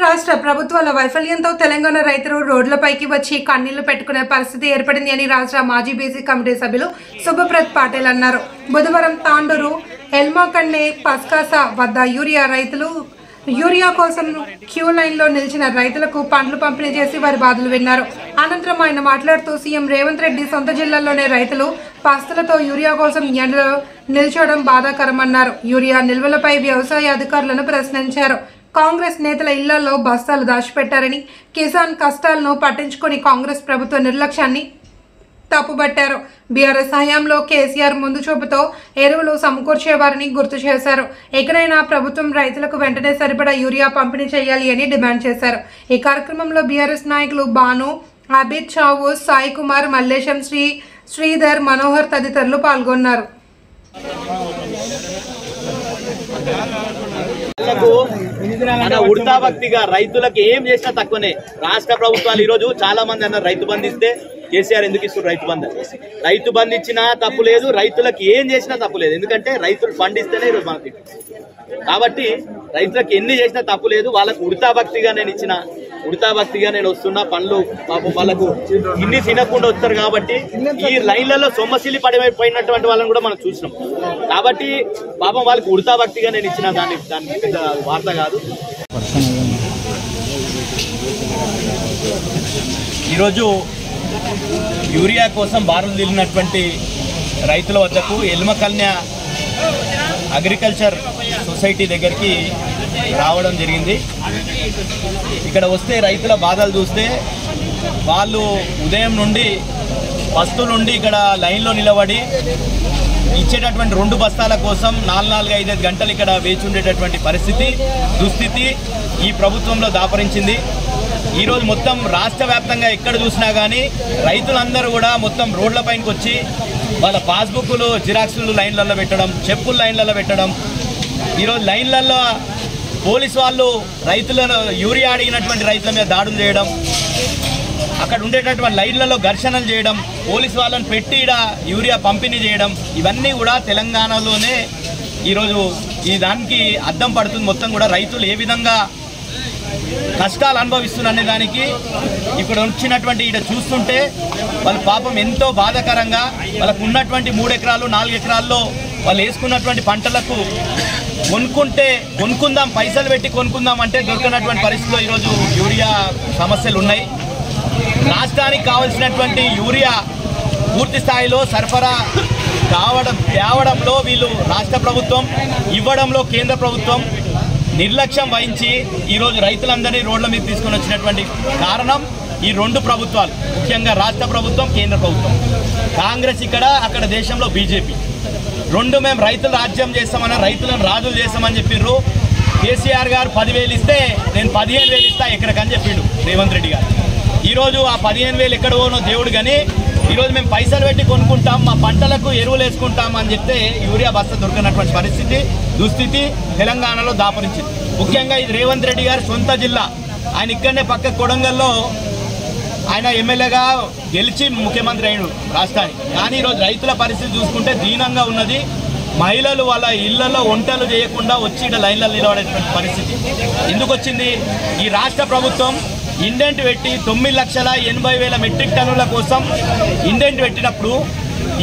రాష్ట్ర ప్రభుత్వాల వైఫల్యంతో తెలంగాణ రైతులు రోడ్లపైకి వచ్చి కన్నీళ్లు పెట్టుకునే పరిస్థితి ఏర్పడింది అని రాష్ట్ర మాజీ బీసీ కమిటీ సభ్యులు శుభప్రత్ పాటిల్ అన్నారు. బుధవారం తాండూరు ఎల్మాకండే పస్కాస వద్ద యూరియా కోసం క్యూ లైన్లో నిలిచిన రైతులకు పండ్లు పంపిణీ చేసి వారి బాధలు విన్నారు. అనంతరం ఆయన మాట్లాడుతూ సీఎం రేవంత్ రెడ్డి సొంత జిల్లాల్లోనే రైతులు పస్తులతో యూరియా కోసం ఎండలో నిల్చోవడం బాధాకరమన్నారు. యూరియా నిల్వలపై వ్యవసాయ అధికారులను ప్రశ్నించారు. కాంగ్రెస్ నేతల ఇళ్లలో బస్తాలు దాచిపెట్టారని, కిసాన్ కష్టాలను పట్టించుకొని కాంగ్రెస్ ప్రభుత్వ నిర్లక్ష్యాన్ని తప్పుబట్టారు. బీఆర్ఎస్ హయాంలో కేసీఆర్ ముందు చూపుతో ఎరువులు సమకూర్చేవారని గుర్తు చేశారు. ఎక్కడైనా ప్రభుత్వం రైతులకు వెంటనే సరిపడా యూరియా పంపిణీ చేయాలి అని డిమాండ్ చేశారు. ఈ కార్యక్రమంలో బీఆర్ఎస్ నాయకులు బాను, అబిద్ చావు, సాయి కుమార్, మల్లేశం, శ్రీధర్, మనోహర్ తదితరులు పాల్గొన్నారు. ఉడతా భక్తిగా రైతులకు ఏం చేసినా తక్కువనే. రాష్ట్ర ప్రభుత్వాలు ఈ రోజు చాలా మంది అన్నారు రైతు బంధు ఇస్తే కేసీఆర్ ఎందుకు ఇస్తారు రైతు బంధు ఇచ్చినా తప్పు లేదు, రైతులకు ఏం చేసినా తప్పు లేదు. ఎందుకంటే రైతులు పండిస్తేనే ఈరోజు మనకి, కాబట్టి రైతులకు ఎన్ని చేసినా తప్పు లేదు. వాళ్ళకు ఉడతా భక్తిగా నేను వస్తున్నా, పనులు పాపం వాళ్ళకు ఇన్ని తినకుండా వస్తారు. కాబట్టి ఈ లైన్లలో సొమ్మసిల్లి పడిపోయినటువంటి వాళ్ళని కూడా మనం చూసినాం. కాబట్టి పాపం వాళ్ళకి ఉడతా భక్తిగా నేను ఇచ్చిన దానికి పెద్ద వార్త కాదు. ఈరోజు యూరియా కోసం బారులు తీరినటువంటి రైతుల వద్దకు ఎల్మకల్న్య అగ్రికల్చర్ సొసైటీ దగ్గరికి రావడం జరిగింది. ఇక్కడ వస్తే రైతుల బాధలు చూస్తే వాళ్ళు ఉదయం నుండి బస్తుల నుండి ఇక్కడ లైన్లో నిలబడి ఇచ్చేటటువంటి 2 బస్తాల కోసం 4-5 గంటలు ఇక్కడ వేచి ఉండేటటువంటి దుస్థితి ఈ ప్రభుత్వంలో దాపరించింది. ఈరోజు మొత్తం రాష్ట్ర వ్యాప్తంగా ఎక్కడ చూసినా కానీ రైతులందరూ కూడా మొత్తం రోడ్లపైకి వచ్చి వాళ్ళ పాస్బుక్లు జిరాక్స్లు లైన్లలో పెట్టడం, చెప్పులు లైన్లలో పెట్టడం, ఈరోజు లైన్లలో పోలీసు వాళ్ళు రైతులను యూరియా అడిగినటువంటి రైతుల మీద దాడులు చేయడం, అక్కడ ఉండేటటువంటి లైన్లలో ఘర్షణలు చేయడం, పోలీసు వాళ్ళని పెట్టి యూరియా పంపిణీ చేయడం, ఇవన్నీ కూడా తెలంగాణలోనే ఈరోజు ఈ దానికి అద్దం పడుతుంది. మొత్తం కూడా రైతులు ఏ విధంగా కష్టాలు అనుభవిస్తున్న దానికి ఇక్కడ వచ్చినటువంటి ఇక్కడ చూస్తుంటే వాళ్ళ పాపం ఎంతో బాధాకరంగా, వాళ్ళకు ఉన్నటువంటి 3 ఎకరాలు 4 ఎకరాల్లో వాళ్ళు వేసుకున్నటువంటి పంటలకు కొనుక్కుందాం, పైసలు పెట్టి కొనుక్కుందాం అంటే దొరికినటువంటి పరిస్థితిలో ఈరోజు యూరియా సమస్యలు ఉన్నాయి. రాష్ట్రానికి కావాల్సినటువంటి యూరియా పూర్తి స్థాయిలో సరఫరా తేవడంలో వీళ్ళు రాష్ట్ర ప్రభుత్వం, ఇవ్వడంలో కేంద్ర ప్రభుత్వం నిర్లక్ష్యం వహించి ఈరోజు రైతులందరినీ రోడ్ల మీద తీసుకొని వచ్చినటువంటి కారణం ఈ 2 ప్రభుత్వాలు, ముఖ్యంగా రాష్ట్ర ప్రభుత్వం, కేంద్ర ప్రభుత్వం. కాంగ్రెస్ అక్కడ దేశంలో బీజేపీ 2 మేము రైతుల రాజ్యం చేస్తామని, రైతులను రాజులు చేస్తామని చెప్పిర్రు. కేసీఆర్ గారు 10,000 ఇస్తే నేను 15,000 ఇస్తా ఎకరకని చెప్పిండు రేవంత్ రెడ్డి గారు. ఈరోజు ఆ 15,000 ఎక్కడ పోనో దేవుడు కానీ ఈరోజు మేము పైసలు పెట్టి కొనుక్కుంటాం, మా పంటలకు ఎరువులు వేసుకుంటాం అని చెప్తే యూరియా బస్తా దొరికినటువంటి దుస్థితి తెలంగాణలో దాపరించింది. ముఖ్యంగా ఇది రేవంత్ రెడ్డి గారి సొంత జిల్లా. ఆయన ఇక్కడనే పక్క కొడంగల్లో ఆయన ఎమ్మెల్యేగా గెలిచి ముఖ్యమంత్రి అయినాడు రాష్ట్రానికి. కానీ ఈరోజు రైతుల పరిస్థితి చూసుకుంటే దీనంగా ఉన్నది. మహిళలు వాళ్ళ ఇళ్లలో వంటలు చేయకుండా వచ్చి ఇక్కడ లైన్లలో నిలబడేటువంటి పరిస్థితి ఎందుకు వచ్చింది? ఈ రాష్ట్ర ప్రభుత్వం ఇండెంట్ పెట్టి 9,80,000 మెట్రిక్ టన్నుల కోసం ఇండెంట్ పెట్టినప్పుడు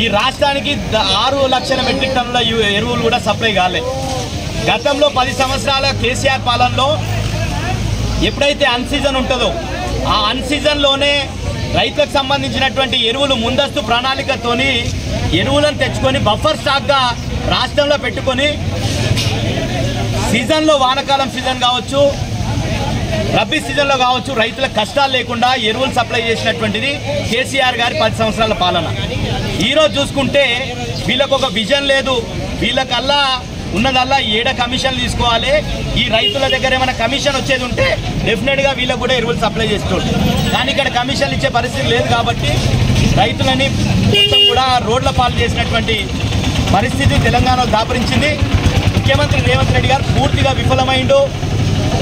ఈ రాష్ట్రానికి 6 లక్షల మెట్రిక్ టన్నుల ఎరువులు కూడా సప్లై కాలేదు. గతంలో 10 సంవత్సరాల కేసీఆర్ పాలనలో ఎప్పుడైతే అన్సీజన్ ఉంటుందో ఆ అన్సీజన్లోనే రైతులకు సంబంధించినటువంటి ఎరువులు ముందస్తు ప్రణాళికతోని ఎరువులను తెచ్చుకొని బఫర్ స్టాక్గా రాష్ట్రంలో పెట్టుకొని సీజన్లో, వానాకాలం సీజన్ కావచ్చు, రబీ సీజన్లో కావచ్చు, రైతులకు కష్టాలు లేకుండా ఎరువులు సప్లై చేసినటువంటిది కేసీఆర్ గారి 10 సంవత్సరాల పాలన. ఈరోజు చూసుకుంటే వీళ్ళకు ఒక విజన్ లేదు. వీళ్ళకల్లా ఉన్నదల్లా ఏడ కమిషన్లు తీసుకోవాలి. ఈ రైతుల దగ్గర ఏమైనా కమిషన్ వచ్చేది ఉంటే డెఫినెట్గా వీళ్ళకు కూడా ఎరువులు సప్లై చేస్తుంది. కానీ ఇక్కడ కమిషన్లు ఇచ్చే పరిస్థితి లేదు. కాబట్టి రైతులని మొత్తం కూడా రోడ్ల పాలు చేసినటువంటి పరిస్థితి తెలంగాణలో దాపరించింది. ముఖ్యమంత్రి రేవంత్ రెడ్డి గారు పూర్తిగా విఫలమైండు.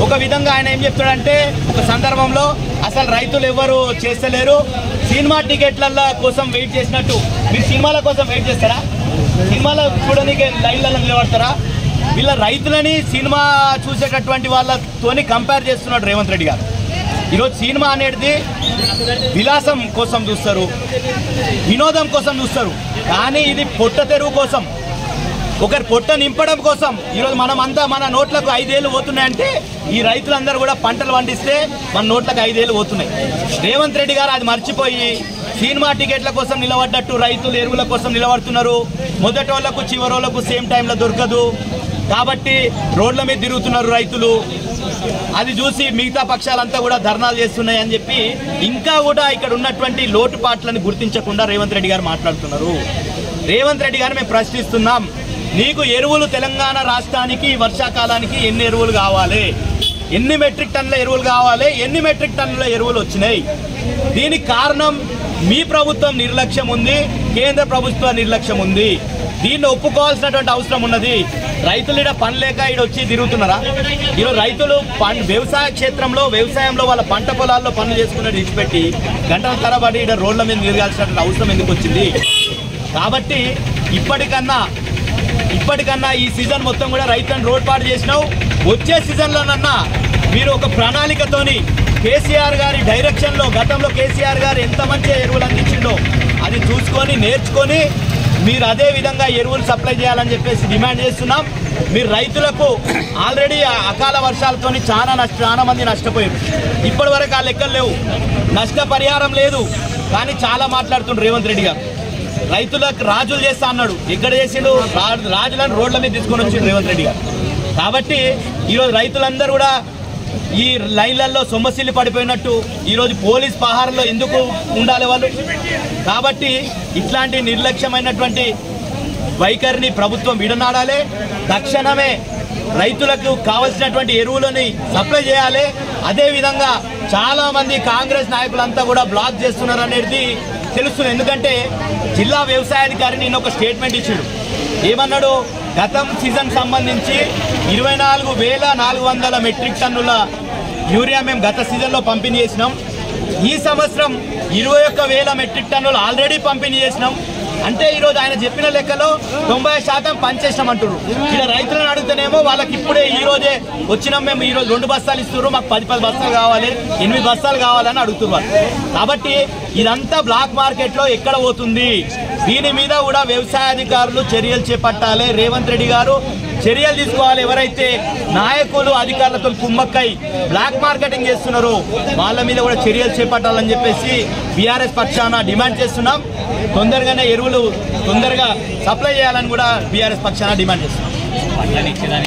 ఒక విధంగా ఆయన ఏం చెప్తాడంటే, ఒక సందర్భంలో అసలు రైతులు ఎవరు చేస్తలేరు, సినిమా టికెట్ల కోసం వెయిట్ చేసినట్టు. మీరు సినిమాల కోసం వెయిట్ చేస్తారా? సినిమాలో చూడడానికి లైన్లలో నిలబడతారా? వీళ్ళ రైతులని సినిమా చూసేటటువంటి వాళ్ళతోని కంపేర్ చేస్తున్నాడు రేవంత్ రెడ్డి గారు. ఈరోజు సినిమా అనేది విలాసం కోసం చూస్తారు, వినోదం కోసం చూస్తారు, కానీ ఇది పొట్ట తెరువు కోసం, ఒకరి పొట్ట నింపడం కోసం. ఈరోజు మనమంతా మన నోట్లకు 5 ఏళ్ళు పోతున్నాయంటే ఈ రైతులందరూ కూడా పంటలు పండిస్తే మన నోట్లకు 5 ఏళ్ళు పోతున్నాయి. రేవంత్ రెడ్డి గారు అది మర్చిపోయి సినిమా టికెట్ల కోసం నిలబడ్డట్టు రైతులు ఎరువుల కోసం నిలబడుతున్నారు. మొదటి వాళ్ళకు చివరి వాళ్ళకు సేమ్ టైంలో దొరకదు కాబట్టి రోడ్ల మీద తిరుగుతున్నారు రైతులు. అది చూసి మిగతా పక్షాలంతా కూడా ధర్నాలు చేస్తున్నాయి అని చెప్పి ఇంకా కూడా ఇక్కడ ఉన్నటువంటి లోటుపాట్లను గుర్తించకుండా రేవంత్ రెడ్డి గారు మాట్లాడుతున్నారు. రేవంత్ రెడ్డి గారు మేము ప్రశ్నిస్తున్నాం, నీకు ఎరువులు తెలంగాణ రాష్ట్రానికి వర్షాకాలానికి ఎన్ని ఎరువులు కావాలి, ఎన్ని మెట్రిక్ టన్నుల ఎరువులు కావాలి, ఎన్ని మెట్రిక్ టన్నుల ఎరువులు వచ్చినాయి? దీనికి కారణం మీ ప్రభుత్వం నిర్లక్ష్యం ఉంది, కేంద్ర ప్రభుత్వ నిర్లక్ష్యం ఉంది. దీన్ని ఒప్పుకోవాల్సినటువంటి అవసరం ఉన్నది. రైతులు ఇక్కడ పని లేక ఇక్కడ వచ్చి తిరుగుతున్నారా? ఈరోజు రైతులు వ్యవసాయ క్షేత్రంలో వ్యవసాయంలో వాళ్ళ పంట పొలాల్లో పనులు చేసుకున్నట్టు విడిచిపెట్టి గంటల తరబడి ఇక్కడ రోడ్ల మీద తిరగాల్సినటువంటి అవసరం ఎందుకు వచ్చింది? కాబట్టి ఇప్పటికన్నా ఈ సీజన్ మొత్తం కూడా రైతులను రోడ్ పాటు చేసినావు. వచ్చే సీజన్లోనన్నా మీరు ఒక ప్రణాళికతోని కేసీఆర్ గారి డైరెక్షన్లో గతంలో కేసీఆర్ గారు ఎంత మంచి ఎరువులు అందించిండో అది చూసుకొని నేర్చుకొని మీరు అదే విధంగా ఎరువులు సప్లై చేయాలని చెప్పేసి డిమాండ్ చేస్తున్నాం. మీరు రైతులకు ఆల్రెడీ అకాల వర్షాలతో చాలా మంది నష్టపోయారు. ఇప్పటి వరకు ఆ లెక్కలు లేవు, నష్టపరిహారం లేదు. కానీ చాలా మాట్లాడుతుండ్రు రేవంత్ రెడ్డి గారు. రైతులకు రాజులు చేస్తా అన్నాడు, ఎక్కడ చేసిండు? రాజులను రోడ్ల మీద తీసుకొని వచ్చిండు రేవంత్ రెడ్డి గారు. కాబట్టి ఈరోజు రైతులందరూ కూడా ఈ లైన్లలో సొమ్మసిల్లి పడిపోయినట్టు ఈరోజు పోలీస్ పహారంలో ఎందుకు ఉండాలి వాళ్ళు? కాబట్టి ఇట్లాంటి నిర్లక్ష్యమైనటువంటి వైఖరిని ప్రభుత్వం విడనాడాలి. తక్షణమే రైతులకు కావలసినటువంటి ఎరువులని సప్లై చేయాలి. అదేవిధంగా చాలామంది కాంగ్రెస్ నాయకులంతా కూడా బ్లాక్ చేస్తున్నారు అనేది తెలుస్తుంది. ఎందుకంటే జిల్లా వ్యవసాయాధికారి నేను ఒక స్టేట్మెంట్ ఇచ్చాడు. ఏమన్నాడు? గతం సీజన్ సంబంధించి 24,400 మెట్రిక్ టన్నుల యూరియా మేము గత సీజన్లో పంపిణీ చేసినాం. ఈ సంవత్సరం 21,000 మెట్రిక్ టన్నులు ఆల్రెడీ పంపిణీ చేసినాం. అంటే ఈరోజు ఆయన చెప్పిన లెక్కలో 90% పనిచేసినాం అంటున్నారు. ఇక్కడ రైతులను అడుగుతానేమో వాళ్ళకి ఇప్పుడే ఈరోజే వచ్చినాం, మేము ఈరోజు 2 బస్తాలు ఇస్తున్నారు, మాకు 10 బస్తాలు కావాలి, 8 బస్తాలు కావాలని అడుగుతున్నారు. కాబట్టి ఇదంతా బ్లాక్ మార్కెట్లో ఎక్కడ పోతుంది? దీని మీద కూడా వ్యవసాయాధికారులు చర్యలు చేపట్టాలి. రేవంత్ రెడ్డి గారు చర్యలు తీసుకోవాలి. ఎవరైతే నాయకులు అధికారులతో కుమ్మక్కై బ్లాక్ మార్కెటింగ్ చేస్తున్నారో వాళ్ళ మీద కూడా చర్యలు చేపట్టాలని చెప్పేసి బీఆర్ఎస్ పక్షాన డిమాండ్ చేస్తున్నాం. తొందరగానే ఎరువులు తొందరగా సప్లై చేయాలని కూడా బీఆర్ఎస్ పక్షాన డిమాండ్ చేస్తున్నాం.